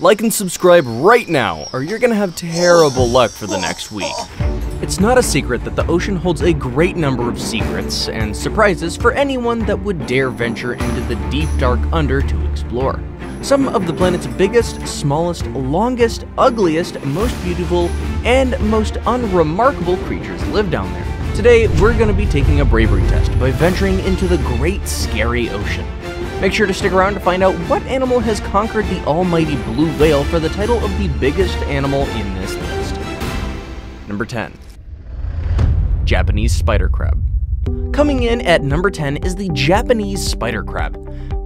Like and subscribe right now, or you're gonna have terrible luck for the next week. It's not a secret that the ocean holds a great number of secrets and surprises for anyone that would dare venture into the deep dark under to explore. Some of the planet's biggest, smallest, longest, ugliest, most beautiful, and most unremarkable creatures live down there. Today, we're going to be taking a bravery test by venturing into the great scary ocean. Make sure to stick around to find out what animal has conquered the almighty blue whale for the title of the biggest animal in this list. Number 10. Japanese spider crab. Coming in at number 10 is the Japanese spider crab.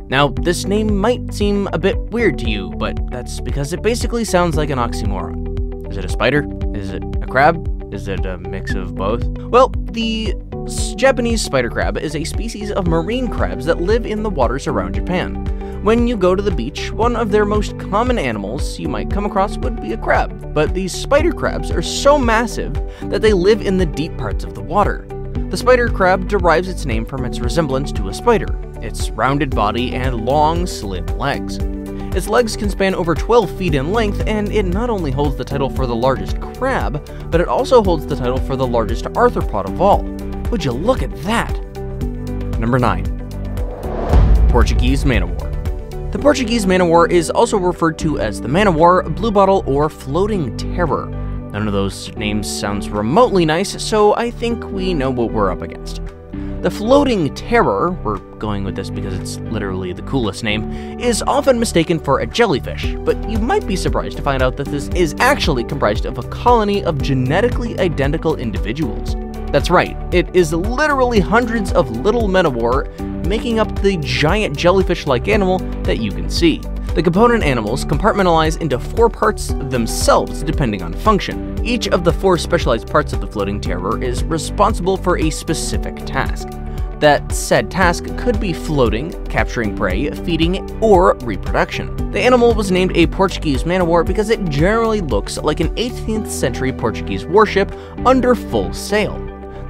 Now, this name might seem a bit weird to you, but that's because it basically sounds like an oxymoron. Is it a spider? Is it a crab? Is it a mix of both? Well, the Japanese spider crab is a species of marine crabs that live in the waters around Japan. When you go to the beach, one of their most common animals you might come across would be a crab, but these spider crabs are so massive that they live in the deep parts of the water. The spider crab derives its name from its resemblance to a spider, its rounded body and long, slim legs. Its legs can span over 12 feet in length, and it not only holds the title for the largest crab, but it also holds the title for the largest arthropod of all. Would you look at that? Number 9. Portuguese man-o-war. The Portuguese man-o-war is also referred to as the man-o-war, bluebottle, or floating terror. None of those names sounds remotely nice, so I think we know what we're up against. The floating terror, we're going with this because it's literally the coolest name, is often mistaken for a jellyfish, but you might be surprised to find out that this is actually comprised of a colony of genetically identical individuals. That's right, it is literally hundreds of little man-o-war making up the giant jellyfish-like animal that you can see. The component animals compartmentalize into 4 parts themselves depending on function. Each of the 4 specialized parts of the floating terror is responsible for a specific task. That said task could be floating, capturing prey, feeding, or reproduction. The animal was named a Portuguese man-o-war because it generally looks like an 18th century Portuguese warship under full sail.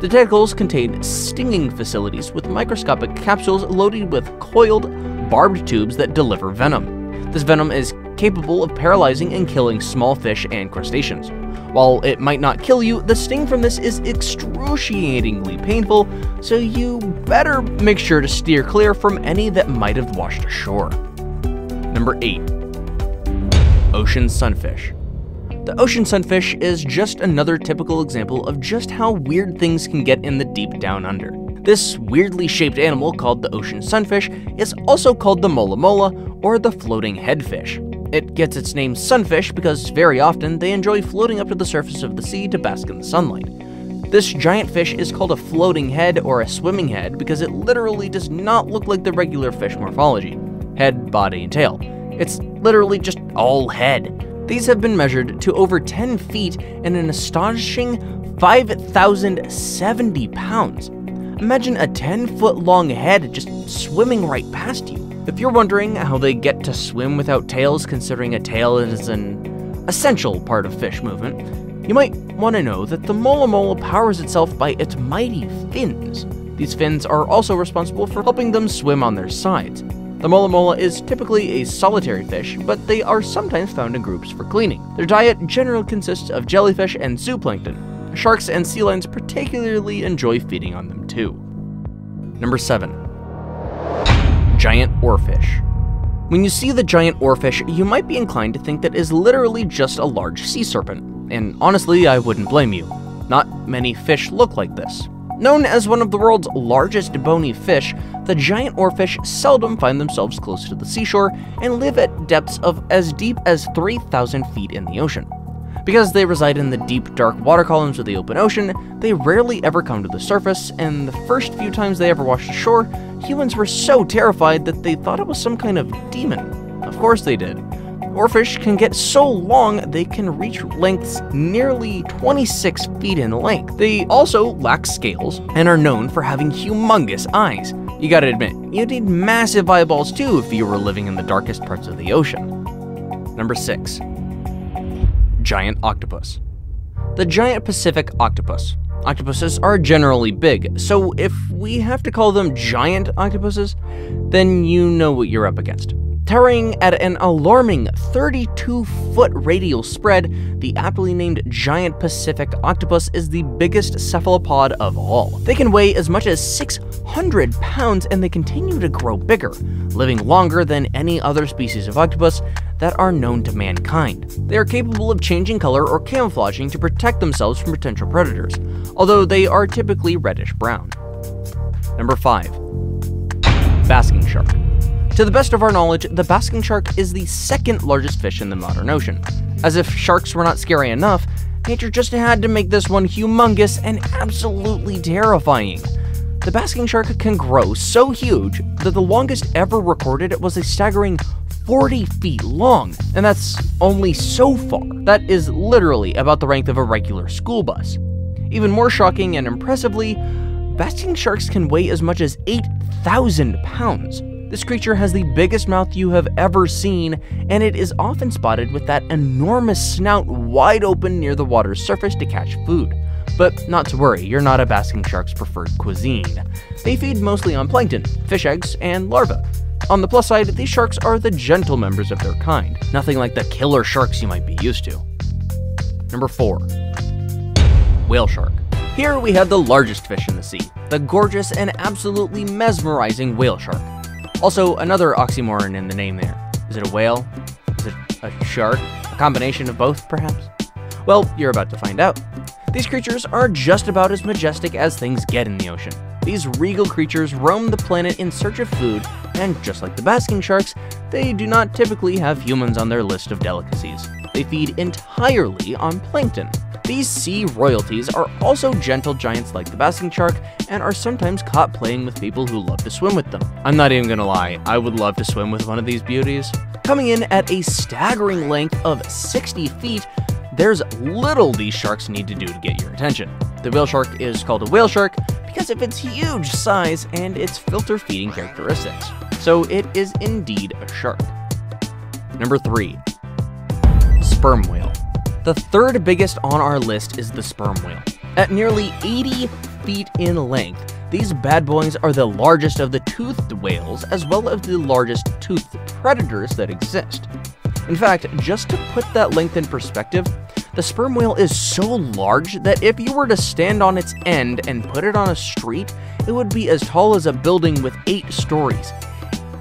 The tentacles contain stinging facilities with microscopic capsules loaded with coiled, barbed tubes that deliver venom. This venom is capable of paralyzing and killing small fish and crustaceans. While it might not kill you, the sting from this is excruciatingly painful, so you better make sure to steer clear from any that might have washed ashore. Number 8. Ocean sunfish. The ocean sunfish is just another typical example of just how weird things can get in the deep down under. This weirdly shaped animal called the ocean sunfish is also called the mola mola, or the floating headfish. It gets its name sunfish because very often they enjoy floating up to the surface of the sea to bask in the sunlight. This giant fish is called a floating head or a swimming head because it literally does not look like the regular fish morphology. Head, body, and tail. It's literally just all head. These have been measured to over 10 feet and an astonishing 5,070 pounds. Imagine a 10-foot long head just swimming right past you. If you're wondering how they get to swim without tails, considering a tail is an essential part of fish movement, you might want to know that the mola mola powers itself by its mighty fins. These fins are also responsible for helping them swim on their sides. The mola mola is typically a solitary fish, but they are sometimes found in groups for cleaning. Their diet generally consists of jellyfish and zooplankton. Sharks and sea lions particularly enjoy feeding on them too. Number 7. Giant oarfish. When you see the giant oarfish, you might be inclined to think that it is literally just a large sea serpent, and honestly, I wouldn't blame you. Not many fish look like this. Known as one of the world's largest bony fish, the giant oarfish seldom find themselves close to the seashore and live at depths of as deep as 3,000 feet in the ocean. Because they reside in the deep, dark water columns of the open ocean, they rarely ever come to the surface, and the first few times they ever washed ashore, humans were so terrified that they thought it was some kind of demon. Of course they did. Oarfish can get so long they can reach lengths nearly 26 feet in length. They also lack scales and are known for having humongous eyes. You gotta admit, you'd need massive eyeballs too if you were living in the darkest parts of the ocean. Number 6. Giant octopus. The giant Pacific octopus. Octopuses are generally big, so if we have to call them giant octopuses, then you know what you're up against. Towering at an alarming 32-foot radial spread, the aptly named giant Pacific octopus is the biggest cephalopod of all. They can weigh as much as 600 pounds, and they continue to grow bigger, living longer than any other species of octopus that are known to mankind. They are capable of changing color or camouflaging to protect themselves from potential predators, although they are typically reddish-brown. Number 5. Basking shark. To the best of our knowledge, the basking shark is the second largest fish in the modern ocean. As if sharks were not scary enough, nature just had to make this one humongous and absolutely terrifying. The basking shark can grow so huge that the longest ever recorded was a staggering 40 feet long, and that's only so far. That is literally about the length of a regular school bus. Even more shocking and impressively, basking sharks can weigh as much as 8,000 pounds. This creature has the biggest mouth you have ever seen, and it is often spotted with that enormous snout wide open near the water's surface to catch food. But not to worry, you're not a basking shark's preferred cuisine. They feed mostly on plankton, fish eggs, and larvae. On the plus side, these sharks are the gentle members of their kind, nothing like the killer sharks you might be used to. Number 4. Whale shark. Here we have the largest fish in the sea, the gorgeous and absolutely mesmerizing whale shark. Also, another oxymoron in the name there. Is it a whale? Is it a shark? A combination of both, perhaps? Well, you're about to find out. These creatures are just about as majestic as things get in the ocean. These regal creatures roam the planet in search of food, and just like the basking sharks, they do not typically have humans on their list of delicacies. They feed entirely on plankton. These sea royalties are also gentle giants like the basking shark, and are sometimes caught playing with people who love to swim with them. I'm not even gonna lie, I would love to swim with one of these beauties. Coming in at a staggering length of 60 feet, there's little these sharks need to do to get your attention. The whale shark is called a whale shark because of its huge size and its filter feeding characteristics. So it is indeed a shark. Number 3. Sperm whale. The third biggest on our list is the sperm whale. At nearly 80 feet in length, these bad boys are the largest of the toothed whales, as well as the largest toothed predators that exist. In fact, just to put that length in perspective, the sperm whale is so large that if you were to stand on its end and put it on a street, it would be as tall as a building with 8 stories.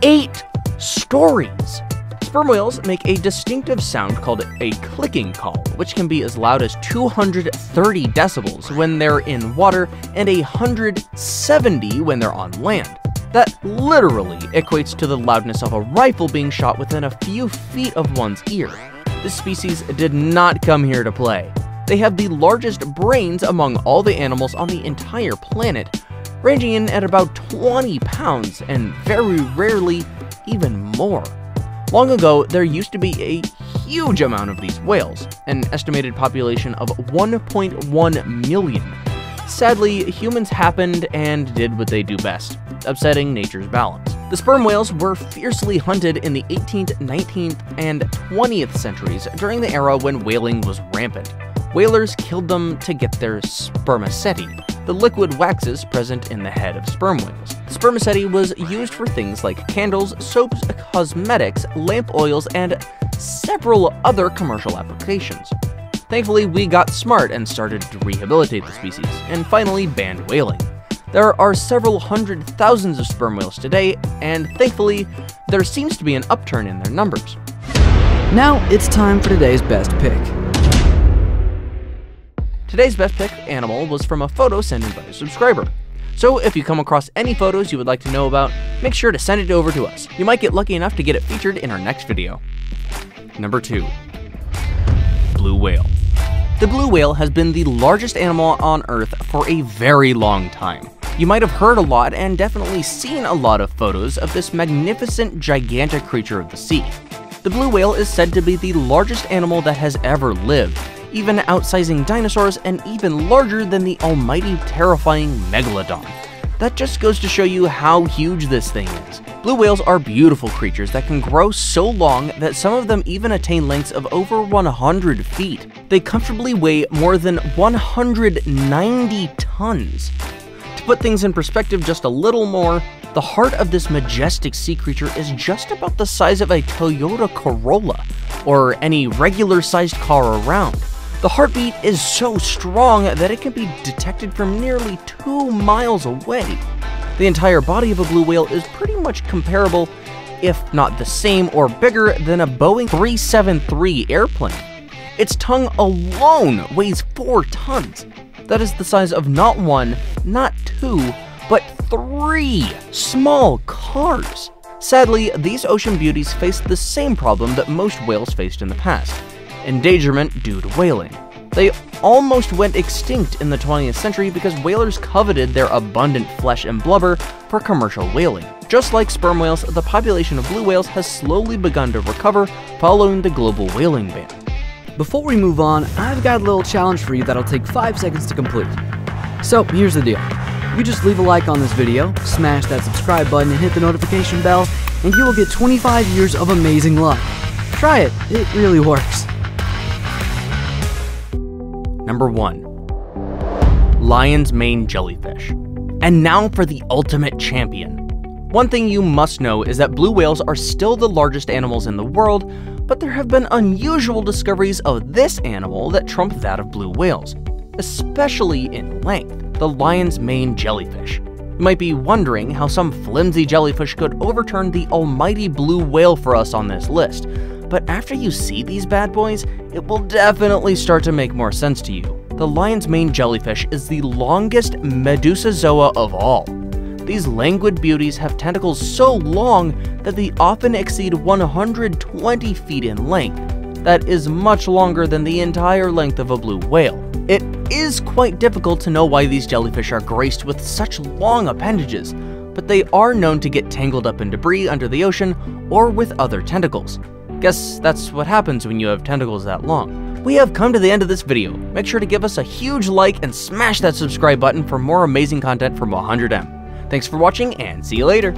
8 stories! Sperm whales make a distinctive sound called a clicking call, which can be as loud as 230 decibels when they're in water and 170 when they're on land. That literally equates to the loudness of a rifle being shot within a few feet of one's ear. This species did not come here to play. They have the largest brains among all the animals on the entire planet, ranging in at about 20 pounds and very rarely even more. Long ago, there used to be a huge amount of these whales, an estimated population of 1.1 million. Sadly, humans happened and did what they do best, upsetting nature's balance. The sperm whales were fiercely hunted in the 18th, 19th, and 20th centuries during the era when whaling was rampant. Whalers killed them to get their spermaceti, the liquid waxes present in the head of sperm whales. The spermaceti was used for things like candles, soaps, cosmetics, lamp oils, and several other commercial applications. Thankfully, we got smart and started to rehabilitate the species, and finally banned whaling. There are several hundred thousands of sperm whales today, and thankfully, there seems to be an upturn in their numbers. Now it's time for today's best pick. Today's best pick animal was from a photo sent in by a subscriber. So if you come across any photos you would like to know about, make sure to send it over to us. You might get lucky enough to get it featured in our next video. Number 2. Blue whale. The blue whale has been the largest animal on Earth for a very long time. You might have heard a lot and definitely seen a lot of photos of this magnificent, gigantic creature of the sea. The blue whale is said to be the largest animal that has ever lived, even outsizing dinosaurs and even larger than the almighty terrifying megalodon. That just goes to show you how huge this thing is. Blue whales are beautiful creatures that can grow so long that some of them even attain lengths of over 100 feet. They comfortably weigh more than 190 tons. To put things in perspective just a little more, The heart of this majestic sea creature is just about the size of a Toyota Corolla, or any regular-sized car around. The heartbeat is so strong that it can be detected from nearly 2 miles away. The entire body of a blue whale is pretty much comparable, if not the same or bigger, than a Boeing 373 airplane. Its tongue alone weighs 4 tons. That is the size of not 1, not 2, but 3 small cars. Sadly, these ocean beauties face the same problem that most whales faced in the past: endangerment due to whaling. They almost went extinct in the 20th century because whalers coveted their abundant flesh and blubber for commercial whaling. Just like sperm whales, the population of blue whales has slowly begun to recover following the global whaling ban. Before we move on, I've got a little challenge for you that'll take 5 seconds to complete. So here's the deal. You just leave a like on this video, smash that subscribe button and hit the notification bell, and you will get 25 years of amazing luck. Try it, it really works. Number 1. Lion's mane jellyfish. And now for the ultimate champion. One thing you must know is that blue whales are still the largest animals in the world, but there have been unusual discoveries of this animal that trump that of blue whales, especially in length: the lion's mane jellyfish. You might be wondering how some flimsy jellyfish could overturn the almighty blue whale for us on this list, but after you see these bad boys, it will definitely start to make more sense to you. The lion's mane jellyfish is the longest medusozoa of all. These languid beauties have tentacles so long that they often exceed 120 feet in length. That is much longer than the entire length of a blue whale. It is quite difficult to know why these jellyfish are graced with such long appendages, but they are known to get tangled up in debris under the ocean or with other tentacles. Guess that's what happens when you have tentacles that long. We have come to the end of this video. Make sure to give us a huge like and smash that subscribe button for more amazing content from 100M. Thanks for watching and see you later.